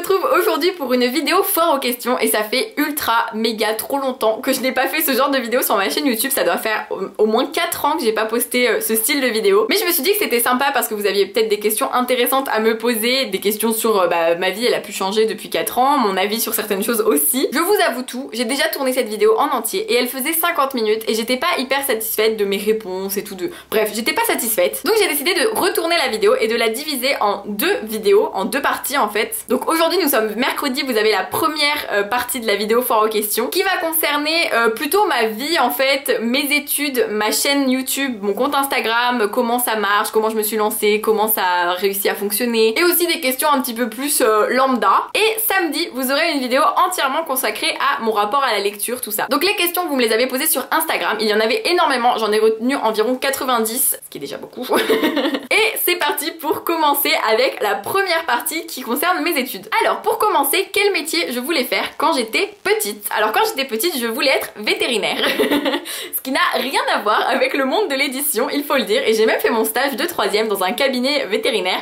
retrouve aujourd'hui pour une vidéo fort aux questions et ça fait ultra méga trop longtemps que je n'ai pas fait ce genre de vidéo sur ma chaîne YouTube. Ça doit faire au moins 4 ans que j'ai pas posté ce style de vidéo, mais je me suis dit que c'était sympa parce que vous aviez peut-être des questions intéressantes à me poser, des questions sur ma vie elle a pu changer depuis 4 ans, mon avis sur certaines choses aussi. Je vous avoue tout, j'ai déjà tourné cette vidéo en entier et elle faisait 50 minutes et j'étais pas hyper satisfaite de mes réponses et tout de... Bref, j'étais pas satisfaite. Donc j'ai décidé de retourner la vidéo et de la diviser en 2 vidéos, en 2 parties en fait. Donc aujourd'hui nous sommes mercredi, vous avez la première partie de la vidéo foire aux questions qui va concerner plutôt ma vie en fait, mes études, ma chaîne YouTube, mon compte Instagram, comment ça marche, comment je me suis lancée, comment ça a réussi à fonctionner et aussi des questions un petit peu plus lambda. Et samedi vous aurez une vidéo entièrement consacrée à mon rapport à la lecture, tout ça. Donc les questions vous me les avez posées sur Instagram, il y en avait énormément, j'en ai retenu environ 90, ce qui est déjà beaucoup. Et c'est parti pour commencer avec la première partie qui concerne mes études. Alors pour commencer, quel métier je voulais faire quand j'étais petite? Alors quand j'étais petite je voulais être vétérinaire. Ce qui n'a rien à voir avec le monde de l'édition, il faut le dire, et j'ai même fait mon stage de 3ème dans un cabinet vétérinaire.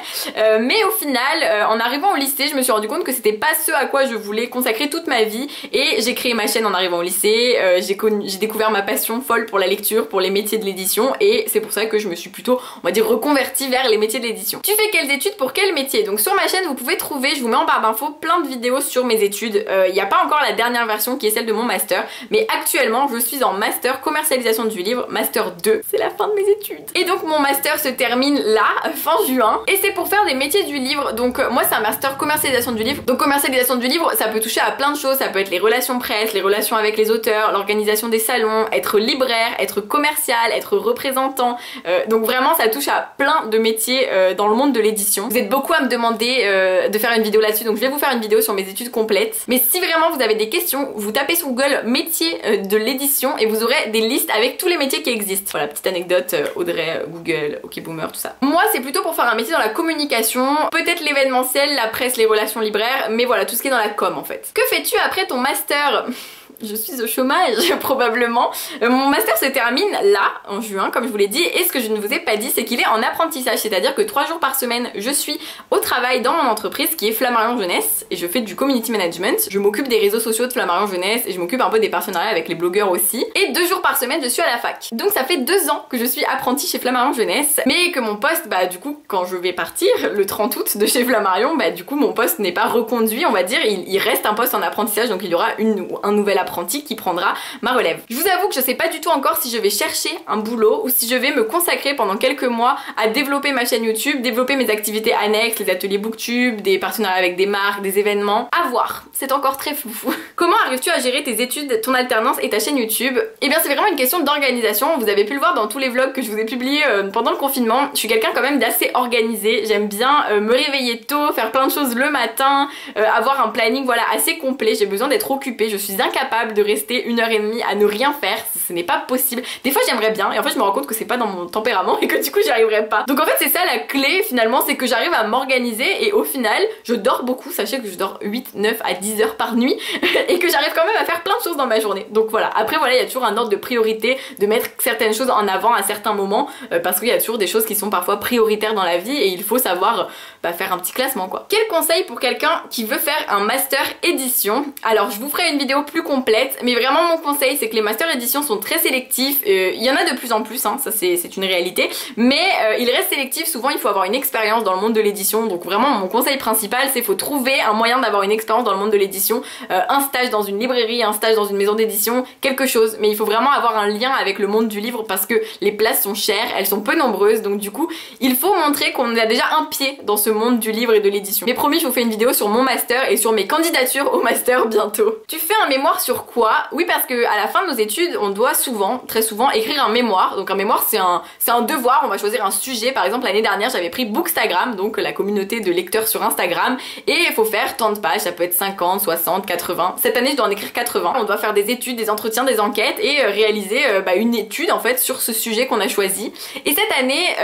Mais au final, en arrivant au lycée, je me suis rendu compte que c'était pas ce à quoi je voulais consacrer toute ma vie et j'ai créé ma chaîne en arrivant au lycée. J'ai découvert ma passion folle pour la lecture, pour les métiers de l'édition, et c'est pour ça que je me suis plutôt, on va dire, reconvertie vers les métiers de l'édition. Tu fais quelles études pour quel métier? Donc sur ma chaîne vous pouvez trouver, je vous mets en barre d'infos, plein de vidéos sur mes études. Il n'y a pas encore la dernière version qui est celle de mon master, mais actuellement je suis en master commercialisation du livre, master 2, c'est la fin de mes études. Et donc mon master se termine là, fin juin, et c'est pour faire des métiers du livre. Donc moi c'est un master commercialisation du livre. Donc commercialisation du livre, ça peut toucher à plein de choses, ça peut être les relations presse, les relations avec les auteurs, l'organisation des salons, être libraire, être commercial, être représentant. Donc vraiment ça touche à plein de métiers dans le monde de l'édition. Vous êtes beaucoup à me demander de faire une vidéo là-dessus, donc je vais vous faire une vidéo sur mes études complètes. Mais si vraiment vous avez des questions, vous tapez sur Google métiers de l'édition et vous aurez des listes avec tous les métiers qui existent. Voilà, petite anecdote, Audrey, Google, OK Boomer, tout ça. Moi c'est plutôt pour faire un métier dans la communication, peut-être l'événementiel, la presse, les relations libraires, mais voilà, tout ce qui est dans la com en fait. Que fais-tu après ton master? Je suis au chômage probablement. Mon master se termine là, en juin, comme je vous l'ai dit, et ce que je ne vous ai pas dit, c'est qu'il est en apprentissage, c'est-à-dire que 3 jours par semaine, je suis au travail dans mon entreprise qui est Flammarion Jeunesse, et je fais du community management. Je m'occupe des réseaux sociaux de Flammarion Jeunesse, et je m'occupe un peu des partenariats avec les blogueurs aussi. Et 2 jours par semaine, je suis à la fac. Donc ça fait 2 ans que je suis apprentie chez Flammarion Jeunesse, mais que mon poste, bah du coup, quand je vais partir, le 30 août de chez Flammarion, bah du coup, mon poste n'est pas reconduit, on va dire, il reste un poste en apprentissage, donc il y aura un nouvel apprenti qui prendra ma relève. Je vous avoue que je sais pas du tout encore si je vais chercher un boulot ou si je vais me consacrer pendant quelques mois à développer ma chaîne YouTube, développer mes activités annexes, les ateliers booktube, des partenariats avec des marques, des événements. À voir, c'est encore très flou. Comment arrives-tu à gérer tes études, ton alternance et ta chaîne YouTube? Eh bien c'est vraiment une question d'organisation, vous avez pu le voir dans tous les vlogs que je vous ai publiés pendant le confinement. Je suis quelqu'un quand même d'assez organisé, j'aime bien me réveiller tôt, faire plein de choses le matin, avoir un planning voilà assez complet, j'ai besoin d'être occupée, je suis incapable de rester 1h30 à ne rien faire, ce n'est pas possible. Des fois j'aimerais bien et en fait je me rends compte que c'est pas dans mon tempérament et que du coup j'y arriverai pas. Donc en fait c'est ça la clé finalement, c'est que j'arrive à m'organiser et au final je dors beaucoup, sachez que je dors 8, 9 à 10 heures par nuit et que j'arrive quand même à faire plein de choses dans ma journée. Donc voilà, après voilà il y a toujours un ordre de priorité, de mettre certaines choses en avant à certains moments parce qu'il y a toujours des choses qui sont parfois prioritaires dans la vie et il faut savoir faire un petit classement quoi. Quel conseil pour quelqu'un qui veut faire un master édition? Alors je vous ferai une vidéo plus complète, mais vraiment mon conseil c'est que les masters édition sont très sélectifs, il y en a de plus en plus hein, ça c'est une réalité, mais ils restent sélectifs, souvent il faut avoir une expérience dans le monde de l'édition, donc vraiment mon conseil principal c'est faut trouver un moyen d'avoir une expérience dans le monde de l'édition, un stage dans une librairie, un stage dans une maison d'édition, quelque chose, mais il faut vraiment avoir un lien avec le monde du livre parce que les places sont chères, elles sont peu nombreuses, donc du coup il faut montrer qu'on a déjà un pied dans ce monde du livre et de l'édition. Mais promis je vous fais une vidéo sur mon master et sur mes candidatures au master bientôt. Tu fais un mémoire sur quoi? Oui parce que à la fin de nos études on doit souvent, très souvent écrire un mémoire. Donc un mémoire c'est un devoir, on va choisir un sujet. Par exemple l'année dernière j'avais pris Bookstagram, donc la communauté de lecteurs sur Instagram, et il faut faire tant de pages, ça peut être 50, 60, 80. Cette année je dois en écrire 80. On doit faire des études, des entretiens, des enquêtes et réaliser une étude en fait sur ce sujet qu'on a choisi. Et cette année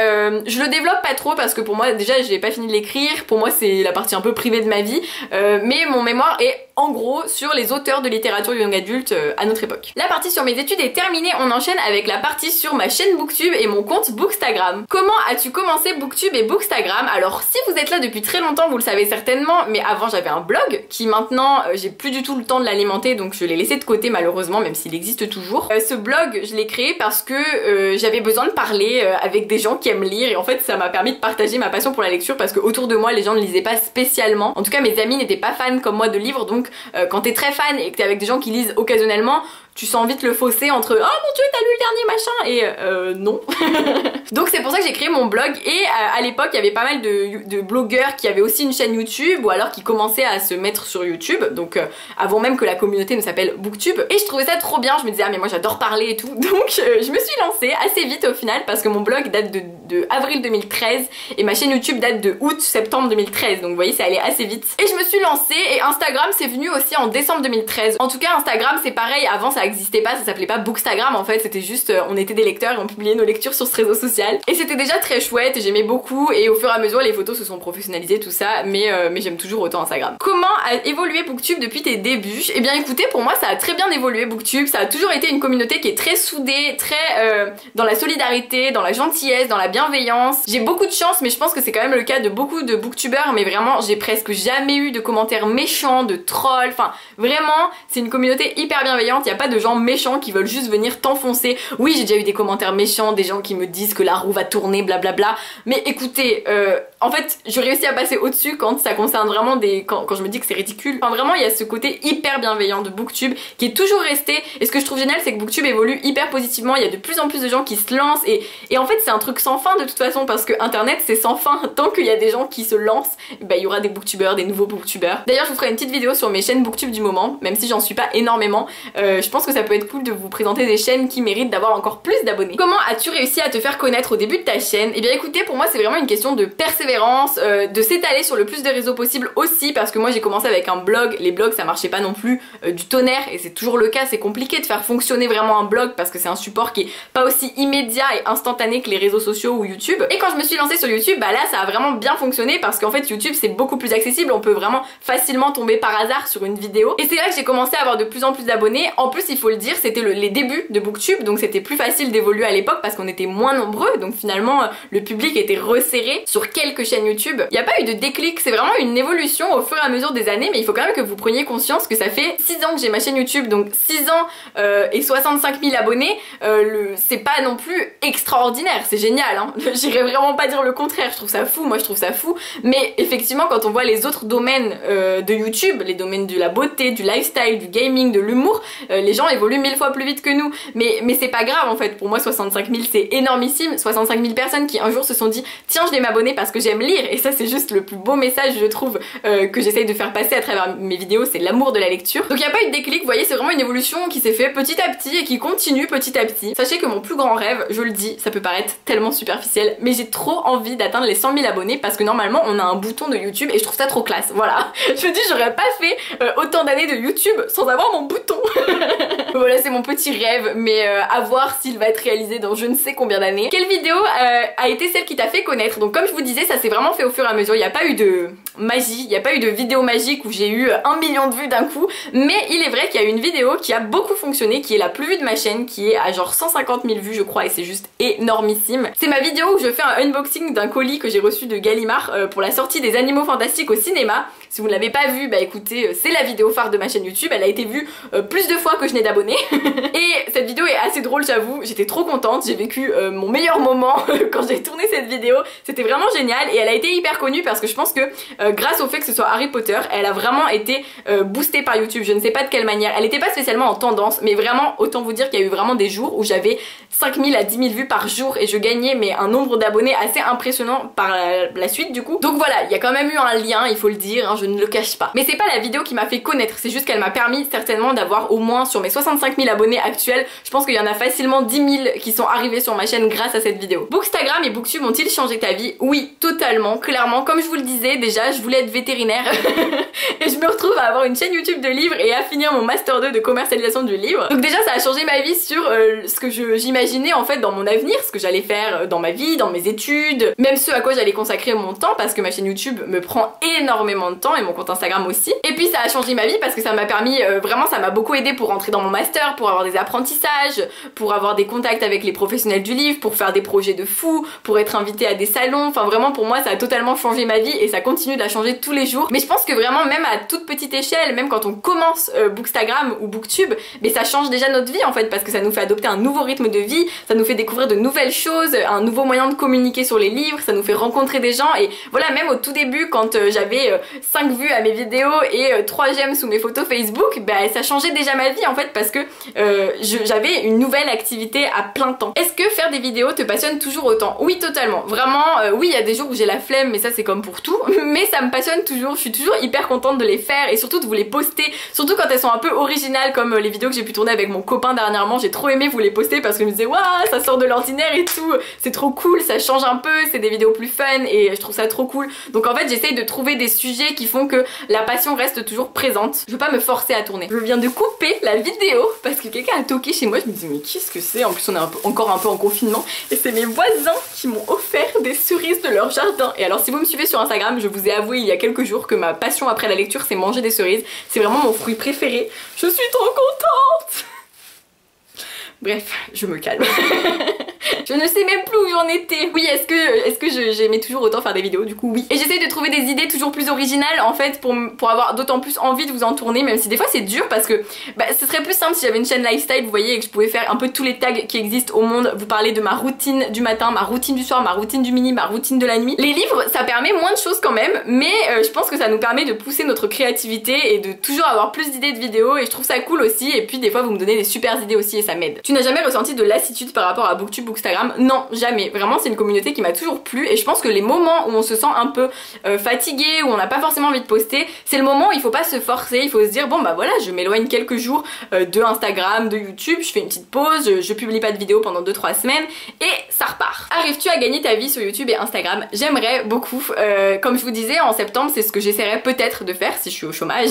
je le développe pas trop parce que pour moi déjà j'ai pas fini de l'écrire, pour moi c'est la partie un peu privée de ma vie, mais mon mémoire est en gros sur les auteurs de littérature young adulte à notre époque. La partie sur mes études est terminée, on enchaîne avec la partie sur ma chaîne Booktube et mon compte Bookstagram. Comment as-tu commencé Booktube et Bookstagram? Alors si vous êtes là depuis très longtemps, vous le savez certainement, mais avant j'avais un blog qui maintenant j'ai plus du tout le temps de l'alimenter, donc je l'ai laissé de côté malheureusement, même s'il existe toujours. Ce blog je l'ai créé parce que j'avais besoin de parler avec des gens qui aiment lire, et en fait ça m'a permis de partager ma passion pour la lecture parce que autour de moi les gens ne lisaient pas spécialement. En tout cas mes amis n'étaient pas fans comme moi de livres, donc quand t'es très fan et que t'es avec des gens qui lisent occasionnellement, tu sens vite le fossé entre « Oh mon dieu, t'as lu le dernier machin » et non. Donc c'est pour ça que j'ai créé mon blog, et à l'époque il y avait pas mal de blogueurs qui avaient aussi une chaîne YouTube ou alors qui commençaient à se mettre sur YouTube, donc avant même que la communauté ne s'appelle Booktube, et je trouvais ça trop bien. Je me disais ah mais moi j'adore parler et tout, donc je me suis lancée assez vite au final parce que mon blog date de avril 2013 et ma chaîne YouTube date de août-septembre 2013, donc vous voyez c'est allé assez vite. Et je me suis lancée, et Instagram c'est venu aussi en décembre 2013. En tout cas Instagram c'est pareil, avant ça existait pas, ça s'appelait pas Bookstagram en fait, c'était juste on était des lecteurs et on publiait nos lectures sur ce réseau social, et c'était déjà très chouette, j'aimais beaucoup, et au fur et à mesure les photos se sont professionnalisées tout ça, mais j'aime toujours autant Instagram. Comment a évolué Booktube depuis tes débuts? Eh bien écoutez, pour moi ça a très bien évolué Booktube, ça a toujours été une communauté qui est très soudée, très dans la solidarité, dans la gentillesse, dans la bienveillance. J'ai beaucoup de chance, mais je pense que c'est quand même le cas de beaucoup de booktubeurs, mais vraiment j'ai presque jamais eu de commentaires méchants, de trolls, enfin vraiment c'est une communauté hyper bienveillante, il n'y a pas de gens méchants qui veulent juste venir t'enfoncer. Oui j'ai déjà eu des commentaires méchants, des gens qui me disent que la roue va tourner blablabla, mais écoutez en fait je réussis à passer au-dessus quand ça concerne vraiment quand je me dis que c'est ridicule. Enfin vraiment il y a ce côté hyper bienveillant de Booktube qui est toujours resté, et ce que je trouve génial c'est que Booktube évolue hyper positivement, il y a de plus en plus de gens qui se lancent, et en fait c'est un truc sans fin de toute façon parce que internet c'est sans fin, tant qu'il y a des gens qui se lancent, bah il y aura des booktubeurs, des nouveaux booktubeurs. D'ailleurs je vous ferai une petite vidéo sur mes chaînes Booktube du moment, même si j'en suis pas énormément, je pense que ça peut être cool de vous présenter des chaînes qui méritent d'avoir encore plus d'abonnés. Comment as-tu réussi à te faire connaître au début de ta chaîne? Eh bien écoutez, pour moi c'est vraiment une question de persévérance, de s'étaler sur le plus de réseaux possible aussi, parce que moi j'ai commencé avec un blog, les blogs ça marchait pas non plus du tonnerre, et c'est toujours le cas, c'est compliqué de faire fonctionner vraiment un blog parce que c'est un support qui est pas aussi immédiat et instantané que les réseaux sociaux ou YouTube. Et quand je me suis lancée sur YouTube, bah là ça a vraiment bien fonctionné parce qu'en fait YouTube c'est beaucoup plus accessible, on peut vraiment facilement tomber par hasard sur une vidéo, et c'est là que j'ai commencé à avoir de plus en plus d'abonnés. En plus il faut le dire, c'était les débuts de Booktube, donc c'était plus facile d'évoluer à l'époque parce qu'on était moins nombreux, donc finalement le public était resserré sur quelques chaînes YouTube. Il n'y a pas eu de déclic, c'est vraiment une évolution au fur et à mesure des années, mais il faut quand même que vous preniez conscience que ça fait 6 ans que j'ai ma chaîne YouTube, donc 6 ans et 65 000 abonnés, c'est pas non plus extraordinaire, c'est génial hein. J'irais vraiment pas dire le contraire, je trouve ça fou, moi je trouve ça fou, mais effectivement quand on voit les autres domaines de YouTube, les domaines de la beauté, du lifestyle, du gaming, de l'humour, les gens évoluent 1000 fois plus vite que nous, mais c'est pas grave en fait. Pour moi 65 000 c'est énormissime, 65 000 personnes qui un jour se sont dit tiens je vais m'abonner parce que j'aime lire, et ça c'est juste le plus beau message je trouve que j'essaye de faire passer à travers mes vidéos, c'est l'amour de la lecture. Donc il n'y a pas eu de déclic, vous voyez, c'est vraiment une évolution qui s'est fait petit à petit et qui continue petit à petit. Sachez que mon plus grand rêve, je le dis, ça peut paraître tellement superficiel, mais j'ai trop envie d'atteindre les 100 000 abonnés parce que normalement on a un bouton de YouTube et je trouve ça trop classe, voilà. Je me dis j'aurais pas fait autant d'années de YouTube sans avoir mon bouton. Voilà c'est mon petit rêve, mais à voir s'il va être réalisé dans je ne sais combien d'années. Quelle vidéo a été celle qui t'a fait connaître? Donc comme je vous disais, ça s'est vraiment fait au fur et à mesure, il n'y a pas eu de magie, il n'y a pas eu de vidéo magique où j'ai eu 1 million de vues d'un coup, mais il est vrai qu'il y a une vidéo qui a beaucoup fonctionné, qui est la plus vue de ma chaîne, qui est à genre 150 000 vues je crois, et c'est juste énormissime. C'est ma vidéo où je fais un unboxing d'un colis que j'ai reçu de Gallimard pour la sortie des Animaux Fantastiques au cinéma. Si vous ne l'avez pas vue, bah écoutez, c'est la vidéo phare de ma chaîne YouTube, elle a été vue plus de fois que je n'ai d'abonnés. Et cette vidéo est assez drôle j'avoue, j'étais trop contente, j'ai vécu mon meilleur moment quand j'ai tourné cette vidéo, c'était vraiment génial, et elle a été hyper connue parce que je pense que grâce au fait que ce soit Harry Potter, elle a vraiment été boostée par YouTube, je ne sais pas de quelle manière, elle n'était pas spécialement en tendance, mais vraiment autant vous dire qu'il y a eu vraiment des jours où j'avais 5 000 à 10 000 vues par jour et je gagnais mais un nombre d'abonnés assez impressionnant par la suite du coup. Donc voilà, il y a quand même eu un lien, il faut le dire, hein, je ne le cache pas. Mais c'est pas la vidéo qui m'a fait connaître, c'est juste qu'elle m'a permis certainement d'avoir au moins sur mes 65 000 abonnés actuels, je pense qu'il y en a facilement 10 000 qui sont arrivés sur ma chaîne grâce à cette vidéo. Bookstagram et Booktube ont-ils changé ta vie? Oui, tout totalement. Clairement, comme je vous le disais, déjà je voulais être vétérinaire et je me retrouve à avoir une chaîne YouTube de livres et à finir mon master 2 de commercialisation du livre. Donc déjà ça a changé ma vie sur ce que j'imaginais en fait dans mon avenir, ce que j'allais faire dans ma vie, dans mes études, même ce à quoi j'allais consacrer mon temps, parce que ma chaîne YouTube me prend énormément de temps et mon compte Instagram aussi. Et puis ça a changé ma vie parce que ça m'a permis, vraiment ça m'a beaucoup aidé pour rentrer dans mon master, pour avoir des apprentissages, pour avoir des contacts avec les professionnels du livre, pour faire des projets de fou, pour être invitée à des salons. Enfin vraiment pour moi ça a totalement changé ma vie et ça continue de la changer tous les jours. Mais je pense que vraiment même à toute petite échelle, même quand on commence Bookstagram ou Booktube, mais ça change déjà notre vie en fait, parce que ça nous fait adopter un nouveau rythme de vie, ça nous fait découvrir de nouvelles choses, un nouveau moyen de communiquer sur les livres, ça nous fait rencontrer des gens. Et voilà, même au tout début quand j'avais 5 vues à mes vidéos et 3 j'aime sous mes photos Facebook, bah ça changeait déjà ma vie en fait, parce que j'avais une nouvelle activité à plein temps. Est-ce que faire des vidéos te passionne toujours autant? Oui, totalement, vraiment. Oui, il y a des jours où j'ai la flemme, mais ça c'est comme pour tout, mais ça me passionne toujours, je suis toujours hyper contente de les faire et surtout de vous les poster, surtout quand elles sont un peu originales comme les vidéos que j'ai pu tourner avec mon copain dernièrement. J'ai trop aimé vous les poster parce que je me disais waouh, ça sort de l'ordinaire et tout, c'est trop cool, ça change un peu, c'est des vidéos plus fun et je trouve ça trop cool. Donc en fait j'essaye de trouver des sujets qui font que la passion reste toujours présente. Je veux pas me forcer à tourner. Je viens de couper la vidéo parce que quelqu'un a toqué chez moi, je me dis mais qu'est-ce que c'est? En plus on est encore un peu en confinement et c'est mes voisins qui m'ont offert des cerises de leur jardin. Et alors si vous me suivez sur Instagram, je vous ai avoué il y a quelques jours que ma passion après la lecture c'est manger des cerises. C'est vraiment mon fruit préféré. Je suis trop contente. Bref, je me calme. Je ne sais même plus où j'en étais. Oui, est-ce que j'aimais toujours autant faire des vidéos? Du coup oui. Et j'essaie de trouver des idées toujours plus originales en fait pour avoir d'autant plus envie de vous en tourner, même si des fois c'est dur parce que bah, ce serait plus simple si j'avais une chaîne lifestyle, vous voyez, et que je pouvais faire un peu tous les tags qui existent au monde, vous parler de ma routine du matin, ma routine du soir, ma routine du midi, ma routine de la nuit. Les livres ça permet moins de choses quand même, mais je pense que ça nous permet de pousser notre créativité et de toujours avoir plus d'idées de vidéos et je trouve ça cool aussi. Et puis des fois vous me donnez des super idées aussi et ça m'aide. Tu n'as jamais ressenti de lassitude par rapport à Booktube, Bookstagram? Non, jamais. Vraiment c'est une communauté qui m'a toujours plu et je pense que les moments où on se sent un peu fatigué, où on n'a pas forcément envie de poster, c'est le moment où il faut pas se forcer, il faut se dire bon bah voilà, je m'éloigne quelques jours de Instagram, de YouTube, je fais une petite pause, je publie pas de vidéos pendant 2-3 semaines et ça repart. Arrives-tu à gagner ta vie sur YouTube et Instagram? J'aimerais beaucoup. Comme je vous disais, en septembre c'est ce que j'essaierai peut-être de faire si je suis au chômage.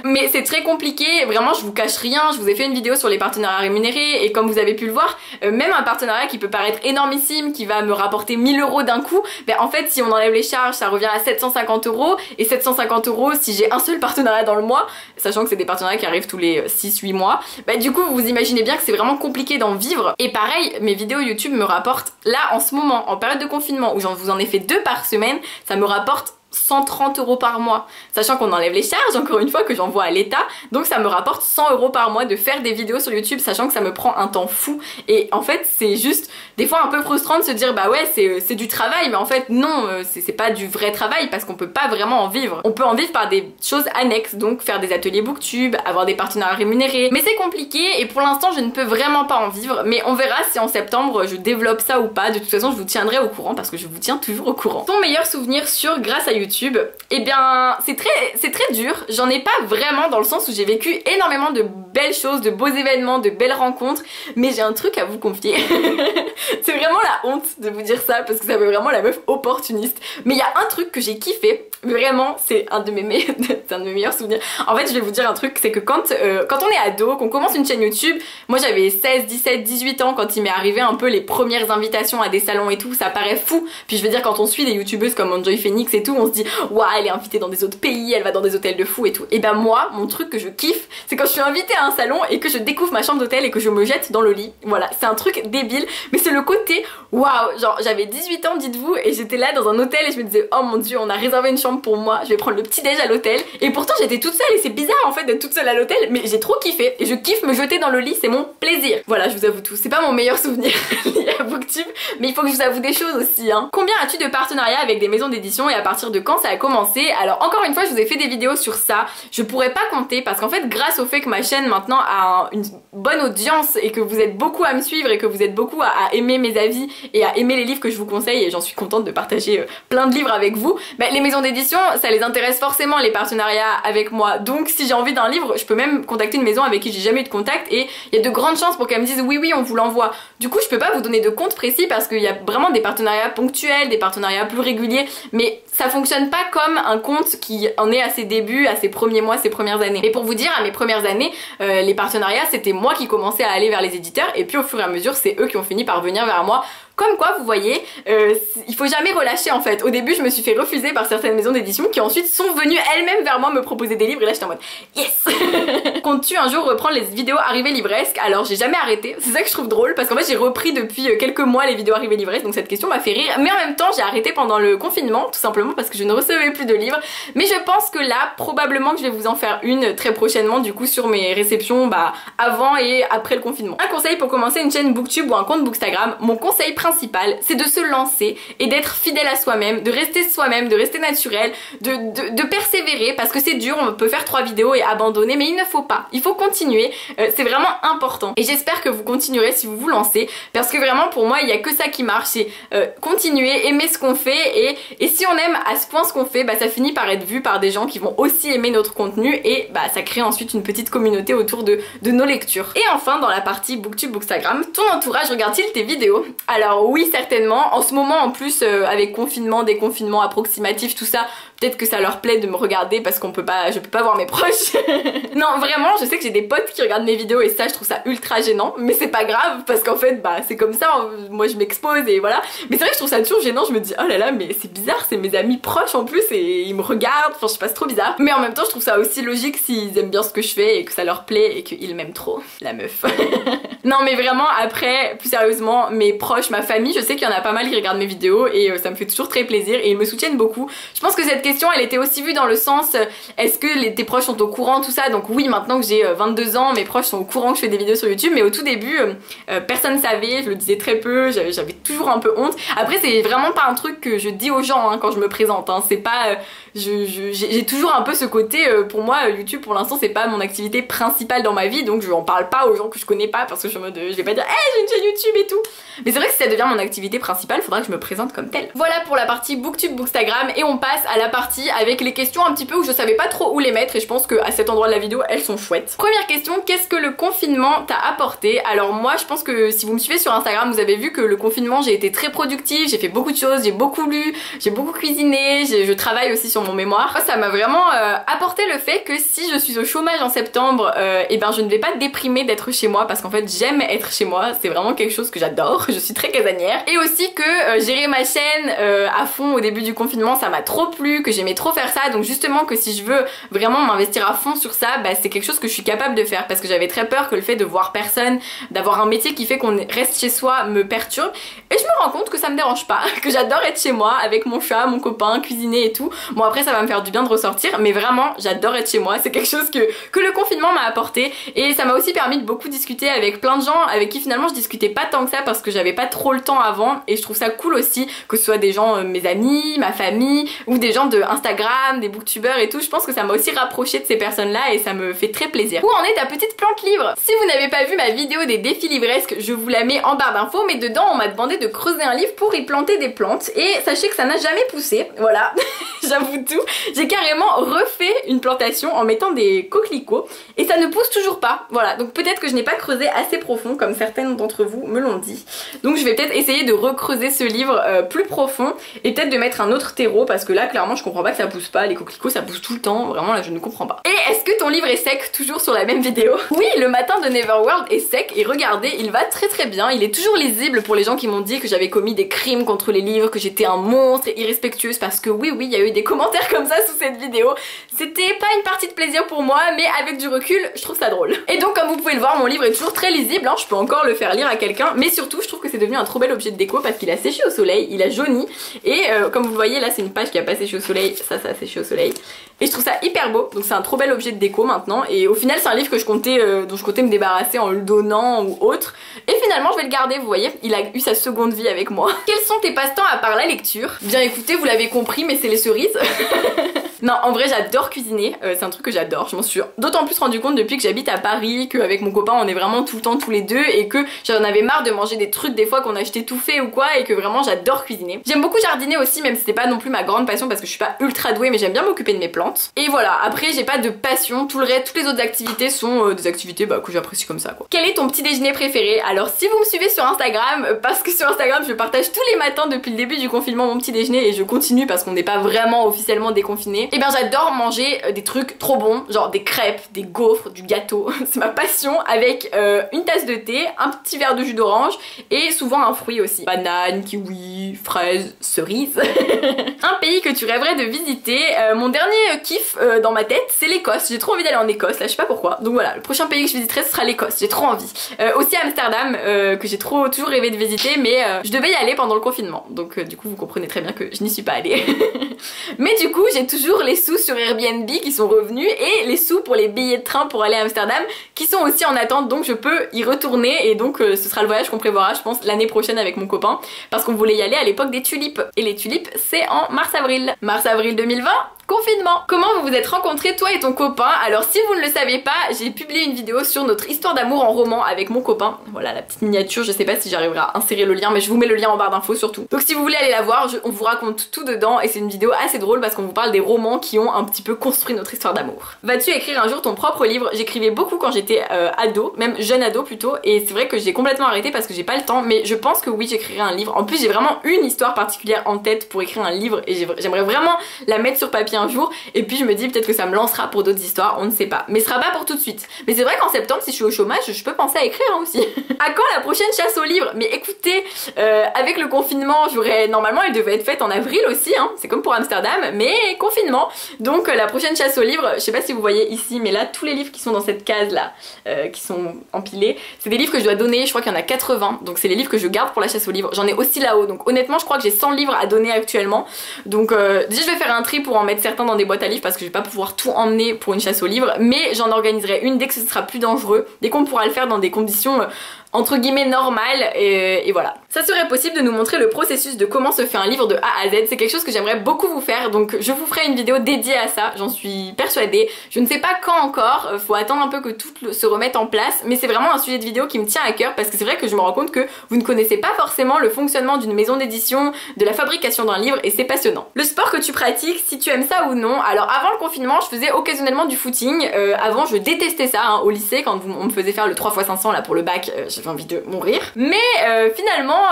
Mais c'est très compliqué, vraiment je vous cache rien, je vous ai fait une vidéo sur les partenariats rémunérés et comme vous avez pu le voir, même un partenariat qui peut paraître énormissime, qui va me rapporter 1000 € d'un coup, ben en fait si on enlève les charges ça revient à 750 € et 750 € si j'ai un seul partenariat dans le mois, sachant que c'est des partenariats qui arrivent tous les 6-8 mois, ben du coup vous imaginez bien que c'est vraiment compliqué d'en vivre. Et pareil, mes vidéos YouTube me rapportent là en ce moment, en période de confinement où vous en ai fait 2 par semaine, ça me rapporte 130 € par mois, sachant qu'on enlève les charges encore une fois que j'envoie à l'État, donc ça me rapporte 100 € par mois de faire des vidéos sur YouTube, sachant que ça me prend un temps fou. Et en fait c'est juste des fois un peu frustrant de se dire bah ouais c'est du travail, mais en fait non, c'est pas du vrai travail parce qu'on peut pas vraiment en vivre. On peut en vivre par des choses annexes, donc faire des ateliers Booktube, avoir des partenariats rémunérés, mais c'est compliqué et pour l'instant je ne peux vraiment pas en vivre, mais on verra si en septembre je développe ça ou pas. De toute façon je vous tiendrai au courant parce que je vous tiens toujours au courant. Ton meilleur souvenir sur grâce à YouTube? Eh bien c'est très dur, j'en ai pas vraiment dans le sens où j'ai vécu énormément de belles choses, de beaux événements, de belles rencontres, mais j'ai un truc à vous confier. C'est vraiment la honte de vous dire ça parce que ça fait vraiment la meuf opportuniste, mais il y a un truc que j'ai kiffé, vraiment c'est un de mes meilleurs souvenirs. En fait je vais vous dire un truc, c'est que quand on est ado, qu'on commence une chaîne YouTube, moi j'avais 16, 17, 18 ans quand il m'est arrivé un peu les premières invitations à des salons et tout, ça paraît fou. Puis je veux dire quand on suit des youtubeuses comme Enjoy Phoenix et tout, on se dit waouh elle est invitée dans des autres pays, elle va dans des hôtels de fou et tout. Et ben moi mon truc que je kiffe c'est quand je suis invitée à un salon et que je découvre ma chambre d'hôtel et que je me jette dans le lit. Voilà, c'est un truc débile mais c'est le côté waouh, genre j'avais 18 ans dites-vous et j'étais là dans un hôtel et je me disais oh mon dieu on a réservé une chambre pour moi, je vais prendre le petit déj à l'hôtel. Et pourtant j'étais toute seule et c'est bizarre en fait d'être toute seule à l'hôtel, mais j'ai trop kiffé et je kiffe me jeter dans le lit, c'est mon plaisir. Voilà, je vous avoue tout, c'est pas mon meilleur souvenir lié à Booktube, mais il faut que je vous avoue des choses aussi hein. Combien as-tu de partenariats avec des maisons d'édition et à partir de quand ça a commencé? Alors encore une fois je vous ai fait des vidéos sur ça, je pourrais pas compter parce qu'en fait grâce au fait que ma chaîne maintenant à une bonne audience et que vous êtes beaucoup à me suivre et que vous êtes beaucoup à aimer mes avis et à aimer les livres que je vous conseille, et j'en suis contente de partager plein de livres avec vous, bah, les maisons d'édition ça les intéresse forcément, les partenariats avec moi. Donc si j'ai envie d'un livre, je peux même contacter une maison avec qui j'ai jamais eu de contact et il y a de grandes chances pour qu'elle me dise oui on vous l'envoie. Du coup je peux pas vous donner de compte précis parce qu'il y a vraiment des partenariats ponctuels, des partenariats plus réguliers, mais ça fonctionne pas comme un compte qui en est à ses débuts, à ses premiers mois, ses premières années. Et pour vous dire, à mes premières années, les partenariats c'était moi qui commençais à aller vers les éditeurs et puis au fur et à mesure c'est eux qui ont fini par venir vers moi. Comme quoi, vous voyez, il faut jamais relâcher en fait. Au début, je me suis fait refuser par certaines maisons d'édition qui ensuite sont venues elles-mêmes vers moi me proposer des livres et là j'étais en mode yes. Comptes-tu un jour reprendre les vidéos arrivées livresques? Alors j'ai jamais arrêté, c'est ça que je trouve drôle parce qu'en fait j'ai repris depuis quelques mois les vidéos arrivées livresques, donc cette question m'a fait rire. Mais en même temps j'ai arrêté pendant le confinement, tout simplement parce que je ne recevais plus de livres. Mais je pense que là, probablement que je vais vous en faire une très prochainement du coup sur mes réceptions avant et après le confinement. Un conseil pour commencer une chaîne Booktube ou un compte Bookstagram, mon conseil principal, c'est de se lancer et d'être fidèle à soi-même, de rester naturel, de persévérer parce que c'est dur, on peut faire 3 vidéos et abandonner, mais il ne faut pas, il faut continuer, c'est vraiment important. Et j'espère que vous continuerez si vous vous lancez parce que vraiment pour moi il n'y a que ça qui marche, c'est continuer, aimer ce qu'on fait et si on aime à ce point ce qu'on fait, ça finit par être vu par des gens qui vont aussi aimer notre contenu et ça crée ensuite une petite communauté autour de nos lectures. Et enfin dans la partie Booktube, Bookstagram, ton entourage regarde-t-il tes vidéos? Alors oui certainement, en ce moment en plus avec confinement, déconfinement approximatif, tout ça, peut-être que ça leur plaît de me regarder parce je peux pas voir mes proches. Non vraiment, je sais que j'ai des potes qui regardent mes vidéos et ça je trouve ça ultra gênant, mais c'est pas grave parce qu'en fait c'est comme ça, moi je m'expose et voilà. Mais c'est vrai que je trouve ça toujours gênant, je me dis oh là là mais c'est bizarre, c'est mes amis proches en plus et ils me regardent, enfin je sais pas, c'est trop bizarre. Mais en même temps je trouve ça aussi logique s'ils aiment bien ce que je fais et que ça leur plaît et qu'ils m'aiment trop, la meuf. Non mais vraiment après, plus sérieusement, mes proches, ma famille, je sais qu'il y en a pas mal qui regardent mes vidéos et ça me fait toujours très plaisir et ils me soutiennent beaucoup. Je pense que cette question elle était aussi vue dans le sens est-ce que tes proches sont au courant, tout ça. Donc oui, maintenant que j'ai 22 ans, mes proches sont au courant que je fais des vidéos sur YouTube, mais au tout début personne savait, je le disais très peu, j'avais toujours un peu honte. Après c'est vraiment pas un truc que je dis aux gens quand je me présente, c'est pas j'ai toujours un peu ce côté pour moi YouTube pour l'instant c'est pas mon activité principale dans ma vie, donc je en parle pas aux gens que je connais pas parce que je suis en mode je vais pas dire hey j'ai une chaîne YouTube et tout. Mais c'est vrai que si ça devient mon activité principale, faudra que je me présente comme telle. Voilà pour la partie Booktube, Bookstagram et on passe à la partie avec les questions un petit peu où je savais pas trop où les mettre et je pense qu'à cet endroit de la vidéo elles sont chouettes. Première question, qu'est-ce que le confinement t'a apporté? Alors moi je pense que si vous me suivez sur Instagram vous avez vu que le confinement j'ai été très productive, j'ai fait beaucoup de choses, j'ai beaucoup lu, j'ai beaucoup cuisiné, je travaille aussi sur mon mémoire. Moi, ça m'a vraiment apporté le fait que si je suis au chômage en septembre et je ne vais pas déprimer d'être chez moi parce qu'en fait j'aime être chez moi, c'est vraiment quelque chose que j'adore, je suis très casanière. Et aussi que gérer ma chaîne à fond au début du confinement ça m'a trop plu, que j'aimais trop faire ça, donc justement que si je veux vraiment m'investir à fond sur ça, c'est quelque chose que je suis capable de faire parce que j'avais très peur que le fait de voir personne, d'avoir un métier qui fait qu'on reste chez soi me perturbe et je me rends compte que ça me dérange pas, que j'adore être chez moi avec mon chat, mon copain, cuisiner et tout. Bon après ça va me faire du bien de ressortir mais vraiment j'adore être chez moi, c'est quelque chose que le confinement m'a apporté et ça m'a aussi permis de beaucoup discuter avec plein de gens avec qui finalement je discutais pas tant que ça parce que j'avais pas trop le temps avant et je trouve ça cool aussi que ce soit des gens, mes amis, ma famille ou des gens de Instagram, des booktubeurs et tout. Je pense que ça m'a aussi rapproché de ces personnes là et ça me fait très plaisir. Où en est ta petite plante livre? Si vous n'avez pas vu ma vidéo des défis livresques, je vous la mets en barre d'infos, mais dedans on m'a demandé de creuser un livre pour y planter des plantes et sachez que ça n'a jamais poussé, voilà. J'avoue tout, j'ai carrément refait une plantation en mettant des coquelicots et ça ne pousse toujours pas, voilà. Donc peut-être que je n'ai pas creusé assez profond comme certaines d'entre vous me l'ont dit, donc je vais peut-être essayer de recreuser ce livre plus profond et peut-être de mettre un autre terreau parce que là clairement je comprends pas que ça pousse pas, les coquelicots ça pousse tout le temps, vraiment là je ne comprends pas. Et est-ce que ton livre est sec toujours sur la même vidéo? Oui, le matin de Neverworld est sec et regardez il va très très bien, il est toujours lisible pour les gens qui m'ont dit que j'avais commis des crimes contre les livres, que j'étais un monstre et irrespectueuse parce que oui il y a eu des commentaires comme ça sous cette vidéo, c'était pas une partie de plaisir pour moi mais avec du recul je trouve ça drôle. Et donc comme vous pouvez le voir mon livre est toujours très lisible, je peux encore le faire lire à quelqu'un mais surtout je trouve que c'est devenu un trop bel objet de déco parce qu'il a séché au soleil, il a jauni et comme vous le voyez là c'est une page qui a pas séché au soleil, ça a séché au soleil et je trouve ça hyper beau, donc c'est un trop bel objet de déco maintenant et au final c'est un livre que dont je comptais me débarrasser en le donnant ou autre et finalement je vais le garder, vous voyez, il a eu sa seconde vie avec moi. Quels sont tes passe-temps à part la lecture? Bien écoutez, vous l'avez compris mais c'est les cerises. Non, en vrai j'adore cuisiner, c'est un truc que j'adore, je m'en suis d'autant plus rendu compte depuis que j'habite à Paris, qu'avec mon copain on est vraiment tout le temps tous les deux et que j'en avais marre de manger des trucs des fois qu'on achetait tout fait ou quoi et que vraiment j'adore cuisiner. J'aime beaucoup jardiner aussi, même si c'était pas non plus ma grande passion parce que je suis pas ultra douée, mais j'aime bien m'occuper de mes plantes. Et voilà, après j'ai pas de passion, tout le reste, toutes les autres activités sont des activités que j'apprécie comme ça quoi. Quel est ton petit déjeuner préféré? Alors si vous me suivez sur Instagram, parce que sur Instagram je partage tous les matins depuis le début du confinement mon petit déjeuner et je continue parce qu'on n'est pas vraiment officiellement déconfiné, et bien j'adore manger des trucs trop bons, genre des crêpes, des gaufres, du gâteau, c'est ma passion, avec une tasse de thé, un petit verre de jus d'orange et souvent un fruit aussi. Banane, kiwi, fraise, cerise. Un pays que tu rêverais de visiter, mon dernier kiff dans ma tête c'est l'Écosse, j'ai trop envie d'aller en Écosse là, je sais pas pourquoi, donc voilà, le prochain pays que je visiterai ce sera l'Écosse, j'ai trop envie. Aussi Amsterdam que j'ai toujours rêvé de visiter, mais je devais y aller pendant le confinement, donc du coup vous comprenez très bien que je n'y suis pas allée. Mais du coup j'ai toujours les sous sur Airbnb qui sont revenus et les sous pour les billets de train pour aller à Amsterdam qui sont aussi en attente, donc je peux y retourner et donc ce sera le voyage qu'on prévoira je pense l'année prochaine avec mon copain parce qu'on voulait y aller à l'époque des tulipes et les tulipes c'est en mars-avril. Mars-avril 2020, confinement. Comment vous vous êtes rencontrés toi et ton copain? Alors si vous ne le savez pas, j'ai publié une vidéo sur notre histoire d'amour en roman avec mon copain. Voilà la petite miniature, je sais pas si j'arriverai à insérer le lien mais je vous mets le lien en barre d'infos surtout. Donc si vous voulez aller la voir, on vous raconte tout dedans et c'est une vidéo assez drôle parce qu'on vous parle des romans qui ont un petit peu construit notre histoire d'amour. Vas-tu écrire un jour ton propre livre? J'écrivais beaucoup quand j'étais ado, même jeune ado plutôt, et c'est vrai que j'ai complètement arrêté parce que j'ai pas le temps, mais je pense que oui j'écrirai un livre. En plus j'ai vraiment une histoire particulière en tête pour écrire un livre et j'aimerais vraiment la mettre sur papier un jour et puis je me dis peut-être que ça me lancera pour d'autres histoires, on ne sait pas. Mais ce sera pas pour tout de suite. Mais c'est vrai qu'en septembre si je suis au chômage je peux penser à écrire aussi. À quand la prochaine chasse aux livres? Mais écoutez, avec le confinement normalement elle devait être faite en avril aussi hein. C'est comme pour Amsterdam mais confinement. Donc la prochaine chasse aux livres, je sais pas si vous voyez ici mais là tous les livres qui sont dans cette case là qui sont empilés, c'est des livres que je dois donner, je crois qu'il y en a 80 donc c'est les livres que je garde pour la chasse aux livres. J'en ai aussi là-haut donc honnêtement je crois que j'ai 100 livres à donner actuellement. Donc déjà je vais faire un tri pour en mettre certains dans des boîtes à livres parce que je vais pas pouvoir tout emmener pour une chasse aux livres, mais j'en organiserai une dès que ce sera plus dangereux, dès qu'on pourra le faire dans des conditions entre guillemets normales et voilà. Ça serait possible de nous montrer le processus de comment se fait un livre de A à Z, c'est quelque chose que j'aimerais beaucoup vous faire donc je vous ferai une vidéo dédiée à ça, j'en suis persuadée. Je ne sais pas quand encore, faut attendre un peu que tout se remette en place, mais c'est vraiment un sujet de vidéo qui me tient à cœur parce que c'est vrai que je me rends compte que vous ne connaissez pas forcément le fonctionnement d'une maison d'édition, de la fabrication d'un livre et c'est passionnant. Le sport que tu pratiques, si tu aimes ça ou non, alors avant le confinement je faisais occasionnellement du footing, avant je détestais ça hein, au lycée quand on me faisait faire le 3x500 là pour le bac, j'avais envie de mourir. Mais finalement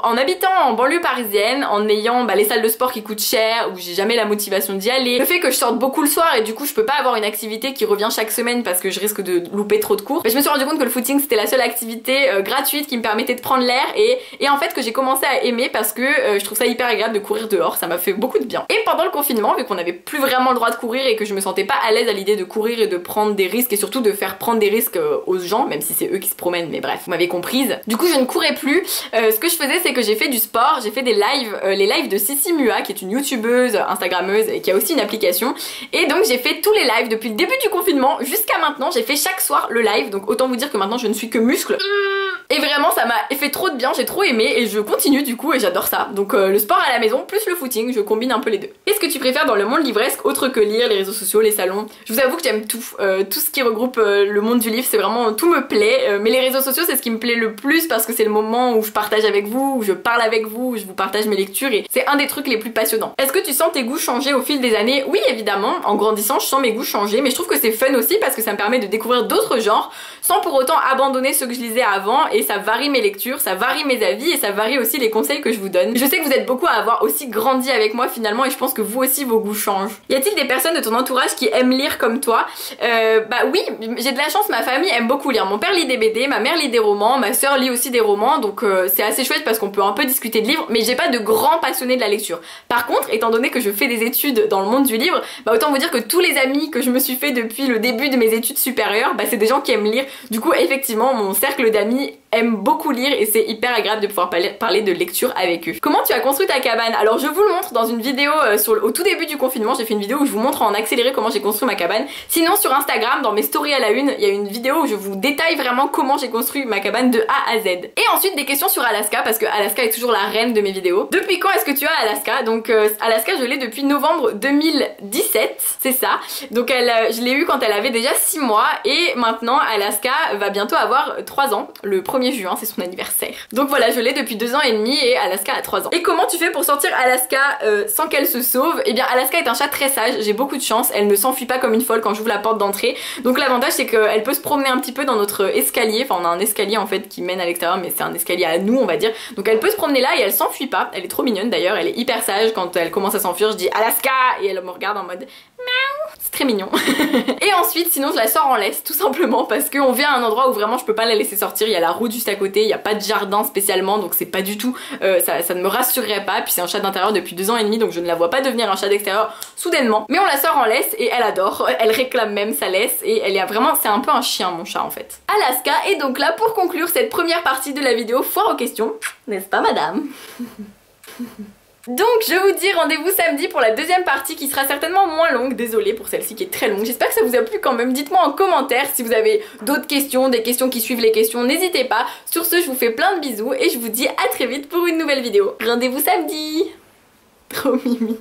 en habitant en banlieue parisienne, en ayant les salles de sport qui coûtent cher, où j'ai jamais la motivation d'y aller, le fait que je sorte beaucoup le soir et du coup je peux pas avoir une activité qui revient chaque semaine parce que je risque de louper trop de cours, mais je me suis rendu compte que le footing c'était la seule activité gratuite qui me permettait de prendre l'air et en fait que j'ai commencé à aimer parce que je trouve ça hyper agréable de courir dehors, ça m'a fait beaucoup de bien. Et pendant le confinement, vu qu'on avait plus vraiment le droit de courir et que je me sentais pas à l'aise à l'idée de courir et de prendre des risques et surtout de faire prendre des risques aux gens, même si c'est eux qui se promènent, mais bref, vous m'avez comprise. Du coup je ne courais plus, ce que je faisais c'est que j'ai fait du sport, j'ai fait des lives, les lives de Sissi Mua qui est une youtubeuse, instagrammeuse et qui a aussi une application, et donc j'ai fait tous les lives depuis le début du confinement jusqu'à maintenant, j'ai fait chaque soir le live, donc autant vous dire que maintenant je ne suis que muscle. Et vraiment ça m'a fait trop de bien, j'ai trop aimé et je continue du coup et j'adore ça. Donc le sport à la maison plus le footing, je combine un peu les deux. Qu'est-ce que tu préfères dans le monde livresque autre que lire, les réseaux sociaux, les salons? Je vous avoue que j'aime tout, tout ce qui regroupe le monde du livre, c'est vraiment, tout me plaît, mais les réseaux sociaux c'est ce qui me plaît le plus parce que c'est le moment où je partage avec vous, où je parle avec vous, où je vous partage mes lectures et c'est un des trucs les plus passionnants. Est-ce que tu sens tes goûts changer au fil des années? Oui évidemment, en grandissant je sens mes goûts changer, mais je trouve que c'est fun aussi parce que ça me permet de découvrir d'autres genres sans pour autant abandonner ceux que je lisais avant et ça varie mes lectures, ça varie mes avis et ça varie aussi les conseils que je vous donne. Je sais que vous êtes beaucoup à avoir aussi grandi avec moi finalement et je pense que vous aussi vos goûts changent. Y a-t-il des personnes de ton entourage qui aiment lire comme toi? Bah oui, j'ai de la chance, ma famille aime beaucoup lire. Mon père lit des BD, ma mère lit des romans, ma soeur lit aussi des romans, donc c'est assez chouette parce qu'on peut un peu discuter de livres, mais j'ai pas de grands passionnés de la lecture. Par contre, étant donné que je fais des études dans le monde du livre, bah autant vous dire que tous les amis que je me suis fait depuis le début de mes études supérieures, bah c'est des gens qui aiment lire. Du coup effectivement mon cercle d'amis aiment beaucoup lire et c'est hyper agréable de pouvoir parler de lecture avec eux. Comment tu as construit ta cabane? Alors je vous le montre dans une vidéo au tout début du confinement, j'ai fait une vidéo où je vous montre en accéléré comment j'ai construit ma cabane. Sinon sur Instagram, dans mes stories à la une, il y a une vidéo où je vous détaille vraiment comment j'ai construit ma cabane de A à Z. Et ensuite des questions sur Alaska, parce que Alaska est toujours la reine de mes vidéos. Depuis quand est-ce que tu as Alaska? Donc Alaska je l'ai depuis novembre 2017, c'est ça. Donc je l'ai eu quand elle avait déjà 6 mois et maintenant Alaska va bientôt avoir 3 ans. Le 1er juin, c'est son anniversaire. Donc voilà, je l'ai depuis 2 ans et demi et Alaska a 3 ans. Et comment tu fais pour sortir Alaska sans qu'elle se sauve? Eh bien Alaska est un chat très sage, j'ai beaucoup de chance, elle ne s'enfuit pas comme une folle quand j'ouvre la porte d'entrée. Donc l'avantage c'est qu'elle peut se promener un petit peu dans notre escalier, enfin on a un escalier en fait qui mène à l'extérieur mais c'est un escalier à nous on va dire. Donc elle peut se promener là et elle s'enfuit pas, elle est trop mignonne d'ailleurs, elle est hyper sage. Quand elle commence à s'enfuir je dis Alaska et elle me regarde en mode miaou. C'est très mignon. Et ensuite sinon je la sors en laisse tout simplement parce qu'on vient à un endroit où vraiment je peux pas la laisser sortir, il y a la route juste à côté, il y a pas de jardin spécialement donc c'est pas du tout, ça ne me rassurerait pas. Puis c'est un chat d'intérieur depuis 2 ans et demi donc je ne la vois pas devenir un chat d'extérieur soudainement. Mais on la sort en laisse et elle adore, elle réclame même sa laisse et elle est vraiment, c'est un peu un chien mon chat en fait. Alaska est donc là pour conclure cette première partie de la vidéo foire aux questions, n'est-ce pas madame? Donc je vous dis rendez-vous samedi pour la deuxième partie qui sera certainement moins longue, désolée pour celle-ci qui est très longue, j'espère que ça vous a plu quand même, dites-moi en commentaire si vous avez d'autres questions, des questions qui suivent les questions, n'hésitez pas. Sur ce je vous fais plein de bisous et je vous dis à très vite pour une nouvelle vidéo. Rendez-vous samedi. Trop mimi.